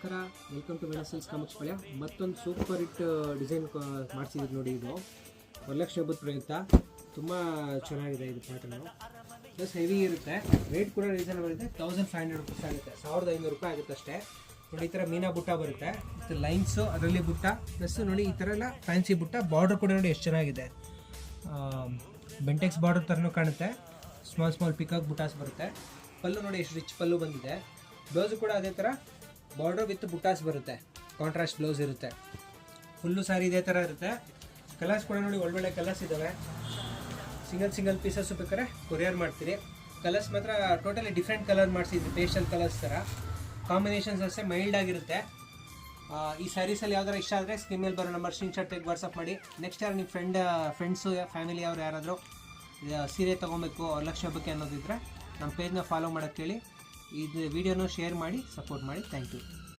ನಮಸ್ಕಾರ, welcome to Venus silks ಕಾಮಕ್ಷಪಾಳ್ಯ. ಮತ್ತೊಂದು super hit design ಮಾಡಿಸಿದ್ರು ನೋಡಿ. ಇದು ವರಲಕ್ಷ್ಮಿ ಹಬ್ಬದ ಪ್ರಯುಕ್ತ ತುಂಬ ಚೆನ್ನಾಗಿದೆ. ಇದು ಪ್ಯಾಟರ್ನು ಪ್ಲಸ್ ಹೆವಿ ಇರುತ್ತೆ. ರೇಟ್ ಕೂಡ ರೀಸನಬಲ್ ಇದೆ. 1500 ರುಪೀಸ್ ಆಗುತ್ತೆ, 1500 ರೂಪಾಯಿ ಆಗುತ್ತೆ ಅಷ್ಟೇ. ನೋಡಿ ಈ ಥರ ಮೀನಾ ಬುಟ್ಟ ಬರುತ್ತೆ, ಮತ್ತು ಲೈನ್ಸು ಅದರಲ್ಲಿ ಬುಟ್ಟ ಪ್ಲಸ್ ನೋಡಿ ಈ ಥರ ಎಲ್ಲ ಫ್ಯಾನ್ಸಿ ಬುಟ್ಟ. ಬಾರ್ಡರ್ ಕೂಡ ನೋಡಿ ಎಷ್ಟು ಚೆನ್ನಾಗಿದೆ, ಬೆಂಟೆಕ್ಸ್ ಬಾರ್ಡರ್ ಥರನೂ ಕಾಣುತ್ತೆ. ಸ್ಮಾಲ್ ಪಿಕಾಕ್ ಬುಟಾಸ್ ಬರುತ್ತೆ. ಪಲ್ಲು ನೋಡಿ ಎಷ್ಟು ರಿಚ್ ಪಲ್ಲು ಬಂದಿದೆ. ಬ್ಲೌಸು ಕೂಡ ಅದೇ ಥರ ಬಾರ್ಡರ್ ವಿತ್ ಬುಟಾಸ್ ಬರುತ್ತೆ, ಕಾಂಟ್ರಾಸ್ಟ್ ಬ್ಲೌಸ್ ಇರುತ್ತೆ. ಫುಲ್ಲು ಸಾರಿ ಇದೇ ಥರ ಇರುತ್ತೆ. ಕಲರ್ಸ್ ಕೂಡ ನೋಡಿ ಒಳ್ಳೊಳ್ಳೆ ಕಲರ್ಸ್ ಇದ್ದಾವೆ. ಸಿಂಗಲ್ ಪೀಸಸ್ ಬೇಕಾದ್ರೆ ಕೊರಿಯರ್ ಮಾಡ್ತೀರಿ. ಕಲರ್ಸ್ ಮಾತ್ರ ಟೋಟಲಿ ಡಿಫ್ರೆಂಟ್ ಕಲರ್ ಮಾಡಿಸಿದ್ವಿ, ಪೇಸ್ಟಲ್ ಕಲರ್ಸ್ ಥರ. ಕಾಂಬಿನೇಷನ್ಸ್ ಅಷ್ಟೇ ಮೈಲ್ಡ್ ಆಗಿರುತ್ತೆ. ಈ ಸ್ಯಾರೀಸಲ್ಲಿ ಯಾವ್ದಾರು ಇಷ್ಟ ಆದರೆ ಸ್ಕ್ರೀನ್ ಮೇಲೆ ಬರೋ ನಂಬರ್ ಸ್ಕ್ರೀನ್ಶಾಟ್ ತೆಗೆದು ವಾಟ್ಸಪ್ ಮಾಡಿ. ನೆಕ್ಸ್ಟ್ ಯಾರು ನಿಮ್ಮ ಫ್ರೆಂಡ್ಸು ಫ್ಯಾಮಿಲಿ ಅವ್ರು ಯಾರಾದರೂ ಸೀರೆ ತೊಗೊಬೇಕು ವರಲಕ್ಷ್ಮಿ ಹಬ್ಬಕ್ಕೆ ಅನ್ನೋದಿದ್ರೆ ನಮ್ಮ ಪೇಜ್ನ ಫಾಲೋ ಮಾಡೋಕ್ಕೆ ಹೇಳಿ. ಇದು ವಿಡಿಯೋನ ಶೇರ್ ಮಾಡಿ ಸಪೋರ್ಟ್ ಮಾಡಿ. Thank you.